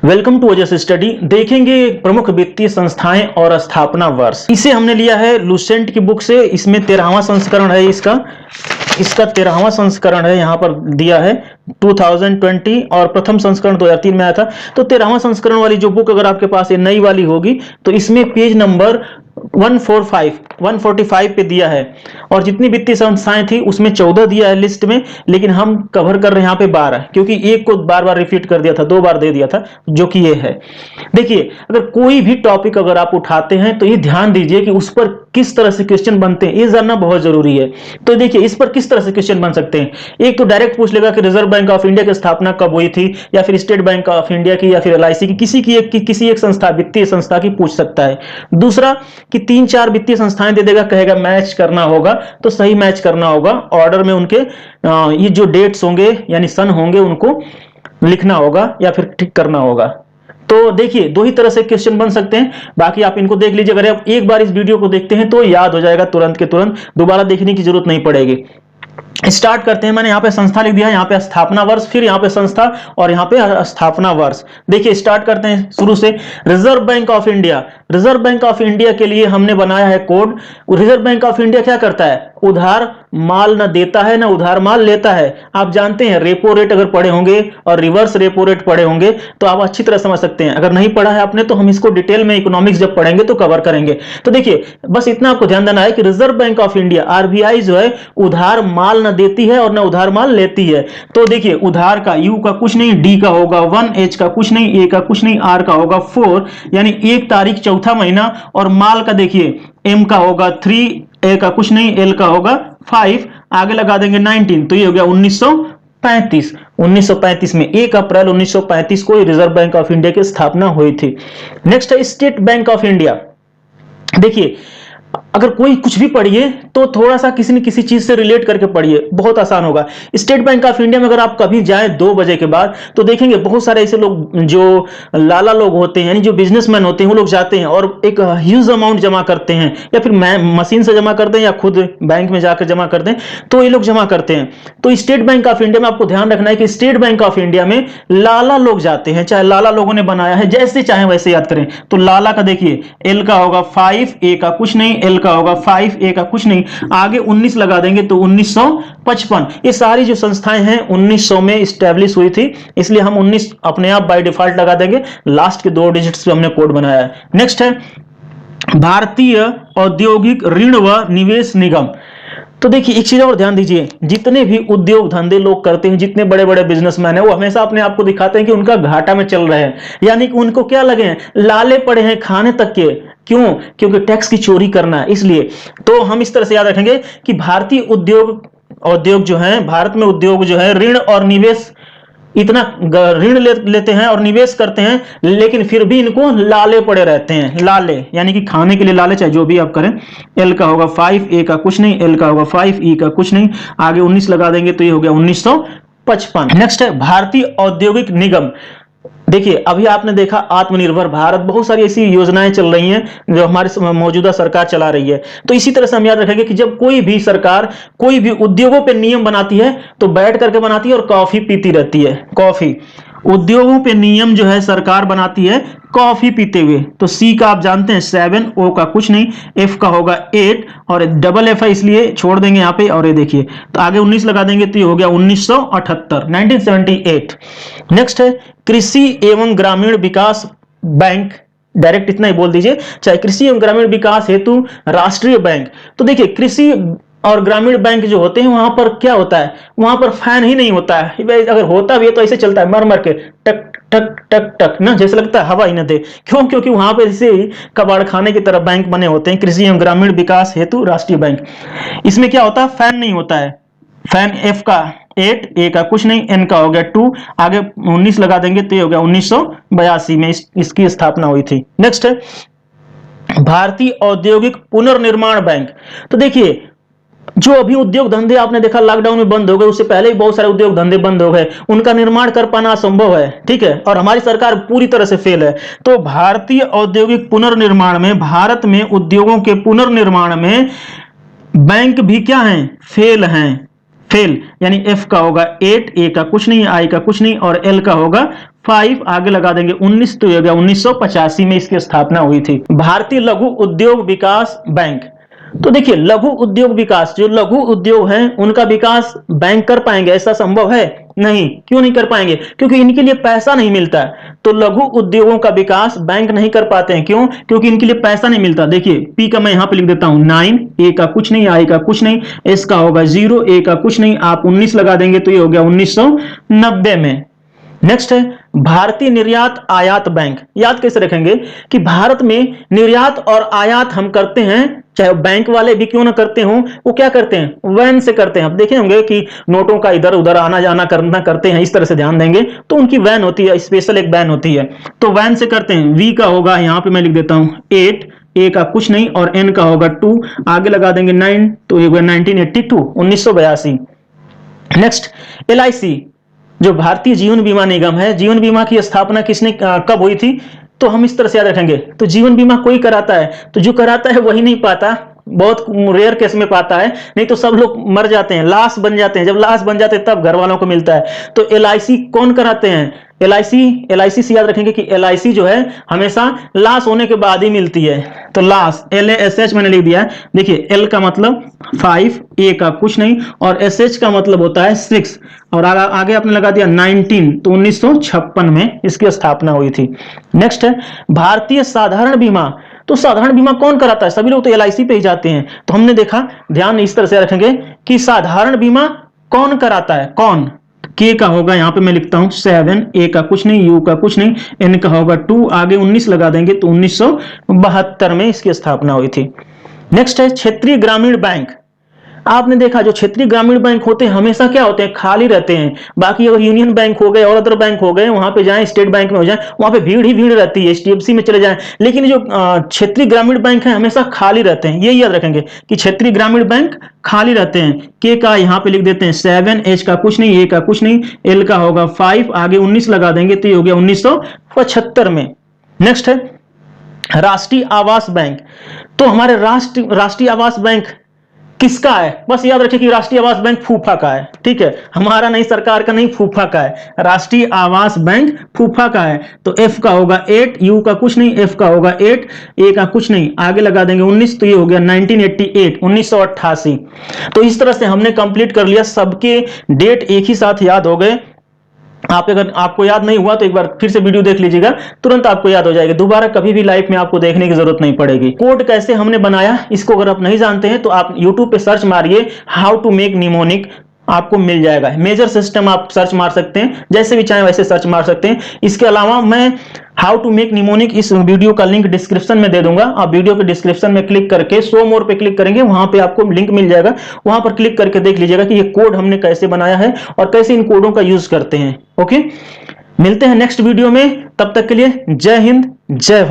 Welcome to Ojas study. देखेंगे प्रमुख वित्तीय संस्थाएं और स्थापना वर्ष। इसे हमने लिया है लुसेंट की बुक से। इसमें 13वां संस्करण है। इसका 13वां संस्करण है, यहाँ पर दिया है 2020 और प्रथम संस्करण 2003 में आया था। तो 13वां संस्करण वाली जो बुक अगर आपके पास ये नई वाली होगी तो इसमें पेज नंबर 145 पे दिया है और जितनी वित्तीय संस्थाएं थी उसमें 14 दिया है लिस्ट में, लेकिन हम कवर कर रहे हैं यहाँ पे 12, क्योंकि एक को बार बार रिपीट कर दिया था, 2 बार दे दिया था, जो कि ये है। देखिए, अगर कोई भी टॉपिक अगर आप उठाते हैं तो ये ध्यान दीजिए कि उस पर किस तरह से क्वेश्चन बनते हैं, ये जानना बहुत जरूरी है। तो देखिए, इस पर किस तरह से क्वेश्चन बन सकते हैं। एक तो डायरेक्ट पूछ लेगा कि रिजर्व बैंक ऑफ इंडिया की स्थापना कब हुई थी, या फिर स्टेट बैंक ऑफ इंडिया की, या फिर LIC की, किसी एक संस्था, वित्तीय संस्था की पूछ सकता है। दूसरा कि 3-4 वित्तीय संस्थाएं दे देगा, कहेगा मैच करना होगा, तो सही मैच करना होगा। ऑर्डर में उनके ये जो डेट्स होंगे यानी सन होंगे उनको लिखना होगा या फिर ठीक करना होगा। तो देखिए, 2 ही तरह से क्वेश्चन बन सकते हैं। बाकी आप इनको देख लीजिए। अगर आप एक बार इस वीडियो को देखते हैं तो याद हो जाएगा तुरंत के तुरंत, दोबारा देखने की जरूरत नहीं पड़ेगी। स्टार्ट करते हैं। मैंने यहाँ पे संस्था लिख दिया है, यहाँ पे स्थापना वर्ष, फिर यहाँ पे संस्था और यहाँ पे स्थापना वर्ष। देखिए, स्टार्ट करते हैं शुरू से। Reserve bank of India. Reserve bank of India के लिए हमने बनाया है code. Reserve bank of India क्या करता है? उधार माल न देता है, न उधार माल लेता है। आप जानते हैं, रेपो रेट अगर पढ़े होंगे और रिवर्स रेपो रेट पढ़े होंगे तो आप अच्छी तरह समझ सकते हैं। अगर नहीं पढ़ा है आपने तो हम इसको डिटेल में इकोनॉमिक्स जब पढ़ेंगे तो कवर करेंगे। तो देखिए, बस इतना आपको ध्यान देना है कि reserve bank of India RBI जो है उधार माल न देती है और न उधार माल लेती है। तो देखिए, उधार का U का कुछ नहीं, D का होगा 1, H का कुछ नहीं, A का कुछ नहीं, R का होगा 4, यानी 1 तारीख चौथा महीना। और माल का देखिए, M का होगा 3, A का कुछ नहीं, L का होगा 5, आगे लगा देंगे 19, तो ये हो गया 1935। 1935 में 1 अप्रैल 1935 को रिजर्व बैंक ऑफ इंडिया की स्थापना हुई थी। नेक्स्ट है स्टेट बैंक ऑफ इंडिया। देखिए, अगर कोई कुछ भी पढ़िए तो थोड़ा सा किसी न किसी चीज से रिलेट करके पढ़िए, बहुत आसान होगा। स्टेट बैंक ऑफ इंडिया में अगर आप कभी जाएं 2 बजे के बाद तो देखेंगे बहुत सारे ऐसे लोग जो लाला लोग होते हैं, यानी जो बिजनेसमैन होते हैं, वो लोग जाते हैं और एक ह्यूज अमाउंट जमा करते हैं, या फिर मशीन से जमा करते हैं या खुद बैंक में जाकर जमा करते हैं, तो ये लोग जमा करते हैं। तो स्टेट बैंक ऑफ इंडिया में आपको ध्यान रखना है कि स्टेट बैंक ऑफ इंडिया में लाला लोग जाते हैं, चाहे लाला लोगों ने बनाया है, जैसे चाहे वैसे याद करें। तो लाला का देखिए, L का होगा 5, A का कुछ नहीं, L का होगा 5, A का कुछ नहीं, आगे 19 लगा देंगे तो 1955। ये सारी जो संस्थाएं हैं 1900 में स्टैब्लिश हुई थी, इसलिए हम 19 अपने आप बाय डिफॉल्ट लगा देंगे। लास्ट के 2 डिजिट्स पे हमने कोड बनाया है। नेक्स्ट है भारतीय औद्योगिक ऋण व निवेश निगम। तो देखिए, एक चीज और ध्यान दीजिए, जितने भी उद्योग धंधे लोग करते हैं, जितने बड़े बड़े बिजनेसमैन हैं, वो हमेशा अपने आप को दिखाते हैं कि उनका घाटा में चल रहे हैं, यानी कि उनको क्या लगे हैं, लाले पड़े हैं खाने तक के। क्यों? क्योंकि टैक्स की चोरी करना है, इसलिए। तो हम इस तरह से याद रखेंगे कि भारतीय उद्योग जो है, भारत में उद्योग जो है ऋण और निवेश, इतना ऋण लेते हैं और निवेश करते हैं, लेकिन फिर भी इनको लाले पड़े रहते हैं। लाले यानी कि खाने के लिए लाले, चाहे जो भी आप करें। L का होगा 5, A का कुछ नहीं, L का होगा 5, E का कुछ नहीं, आगे 19 लगा देंगे तो ये हो गया 1955। नेक्स्ट है भारतीय औद्योगिक निगम। देखिए, अभी आपने देखा आत्मनिर्भर भारत, बहुत सारी ऐसी योजनाएं चल रही हैं जो हमारी मौजूदा सरकार चला रही है। तो इसी तरह से हम याद रखेंगे कि जब कोई भी सरकार कोई भी उद्योगों पे नियम बनाती है तो बैठ करके बनाती है और कॉफी पीती रहती है। कॉफी, उद्योगों पे नियम जो है सरकार बनाती है कॉफी पीते हुए। तो C का आप जानते हैं 7, O का कुछ नहीं, F का होगा 8 और FF है, इसलिए छोड़ देंगे यहाँ पे। और ये देखिए, तो आगे 19 लगा देंगे तो ये हो गया 1978, 1978। नेक्स्ट है कृषि एवं ग्रामीण विकास बैंक। डायरेक्ट इतना ही बोल दीजिए, चाहे कृषि एवं ग्रामीण विकास हेतु राष्ट्रीय बैंक। तो देखिए, कृषि और ग्रामीण बैंक जो होते हैं वहां पर क्या होता है, वहां पर फैन ही नहीं होता है, अगर होता भी है तो ऐसे चलता है मर के, टक टक टक टक ना, जैसे लगता है हवा ही न दे। क्यों? क्योंकि वहां पर जैसे कबाड़ खाने की तरह बैंक बने होते हैं, कृषि एवं ग्रामीण विकास हेतु राष्ट्रीय बैंक। इसमें क्या होता है, फैन नहीं होता है। फैन F का 8, A का कुछ नहीं, N का हो गया 2, आगे 19 लगा देंगे तो ये हो गया 1982 में इसकी स्थापना हुई थी। नेक्स्ट है भारतीय औद्योगिक पुनर्निर्माण बैंक। तो देखिए, जो अभी उद्योग धंधे आपने देखा लॉकडाउन में बंद हो गए, उससे पहले ही बहुत सारे उद्योग धंधे बंद हो गए, उनका निर्माण कर पाना असंभव है, ठीक है, और हमारी सरकार पूरी तरह से फेल है। तो भारतीय औद्योगिक पुनर्निर्माण में, भारत में उद्योगों के पुनर्निर्माण में बैंक भी क्या हैं, फेल हैं। फेल, यानी एफ का होगा 8, ए का कुछ नहीं, आई का कुछ नहीं और एल का होगा 5, आगे लगा देंगे 19, तो ये हो गया 1985 में इसकी स्थापना हुई थी। भारतीय लघु उद्योग विकास बैंक। तो देखिए लघु उद्योग विकास, जो लघु उद्योग हैं उनका विकास बैंक कर पाएंगे, ऐसा संभव है नहीं। क्यों नहीं कर पाएंगे? क्योंकि इनके लिए पैसा नहीं मिलता है। तो लघु उद्योगों का विकास बैंक नहीं कर पाते हैं। क्यों? क्योंकि इनके लिए पैसा नहीं मिलता। देखिए पी का मैं यहां पे लिख देता हूं 9, ए का कुछ नहीं, आई का कुछ नहीं, एस का होगा 0, ए का कुछ नहीं, आप 19 लगा देंगे तो ये हो गया 1990 में। नेक्स्ट है भारतीय निर्यात आयात बैंक। याद कैसे रखेंगे कि भारत में निर्यात और आयात हम करते हैं, चाहे बैंक वाले भी क्यों ना करते हो, वो क्या करते हैं? वैन से करते हैं। आप देखे होंगे कि नोटों का इधर उधर आना जाना करना करते हैं, इस तरह से ध्यान देंगे तो उनकी वैन होती है, स्पेशल एक वैन होती है, तो वैन से करते हैं। वी का होगा यहां पे मैं लिख देता हूं 8, ए का कुछ नहीं और एन का होगा 2, आगे लगा देंगे 9, तो ये होगा 1982, 1982। नेक्स्ट LIC, जो भारतीय जीवन बीमा निगम है, जीवन बीमा की स्थापना किसने कब हुई थी? तो हम इस तरह से याद रखेंगे, तो जीवन बीमा कोई कराता है, तो जो कराता है वही नहीं पाता, बहुत रेयर केस में पाता है, नहीं तो सब लोग मर जाते हैं, लाश बन जाते हैं। जब लाश बन जाते हैं तब घर वालों को मिलता है। तो LIC कौन कराते हैं? LIC से याद रखेंगे कि LIC जो है हमेशा लाश होने के बाद ही मिलती है। तो लाश LASH मैंने लिख दिया है। देखिए L का मतलब 5, A का कुछ नहीं और SH का मतलब होता है 6 और आगे आपने लगा दिया 19, तो 1956 में इसकी स्थापना हुई थी। नेक्स्ट है भारतीय साधारण बीमा। तो साधारण बीमा कौन कराता है? सभी लोग तो LIC पे ही जाते हैं। तो हमने देखा, ध्यान इस तरह से रखेंगे कि साधारण बीमा कौन कराता है, कौन? के का होगा यहां पे मैं लिखता हूं 7, ए का कुछ नहीं, यू का कुछ नहीं, एन का होगा 2, आगे 19 लगा देंगे तो 1972 में इसकी स्थापना हुई थी। नेक्स्ट है क्षेत्रीय ग्रामीण बैंक। आपने देखा जो क्षेत्रीय ग्रामीण बैंक होते हैं हमेशा क्या होते हैं? खाली रहते हैं। बाकी अगर यूनियन बैंक हो गए और अदर बैंक हो गए, वहां पे जाएं, स्टेट बैंक में हो जाए, वहां पे भीड़ ही भीड़ रहती है, HDFC में चले जाएं। लेकिन जो क्षेत्रीय ग्रामीण बैंक है हमेशा खाली रहते हैं। ये याद रखेंगे कि क्षेत्रीय ग्रामीण बैंक खाली रहते हैं। के का यहाँ पे लिख देते हैं 7, एच का कुछ नहीं, ए का कुछ नहीं, एल का होगा 5, आगे 19 लगा देंगे तो ये हो गया 1975 में। नेक्स्ट है राष्ट्रीय आवास बैंक। तो हमारे राष्ट्रीय आवास बैंक किसका है? बस याद रखिए कि राष्ट्रीय आवास बैंक फूफा का है। ठीक है, हमारा नहीं, सरकार का नहीं, फूफा का है। राष्ट्रीय आवास बैंक फूफा का है। तो एफ का होगा 8, यू का कुछ नहीं, एफ का होगा 8, ए का कुछ नहीं, आगे लगा देंगे 19, तो ये हो गया 1988, 1988। तो इस तरह से हमने कंप्लीट कर लिया। सबके डेट एक ही साथ याद हो गए। अगर आपको याद नहीं हुआ तो एक बार फिर से वीडियो देख लीजिएगा, तुरंत आपको याद हो जाएगा। दोबारा कभी भी लाइफ में आपको देखने की जरूरत नहीं पड़ेगी। कोड कैसे हमने बनाया, इसको अगर आप नहीं जानते हैं तो आप YouTube पे सर्च मारिए हाउ टू मेक निमोनिक, आपको मिल जाएगा। मेजर सिस्टम आप सर्च मार सकते हैं, जैसे भी चाहे वैसे सर्च मार सकते हैं। इसके अलावा मैं हाउ टू मेक निमोनिक इस वीडियो का लिंक डिस्क्रिप्शन में दे दूंगा। आप वीडियो के डिस्क्रिप्शन में क्लिक करके शो मोर पे क्लिक करेंगे, वहां पे आपको लिंक मिल जाएगा। वहां पर क्लिक करके देख लीजिएगा कि ये कोड हमने कैसे बनाया है और कैसे इन कोडों का यूज करते हैं। ओके, मिलते हैं नेक्स्ट वीडियो में, तब तक के लिए जय हिंद, जय भारत।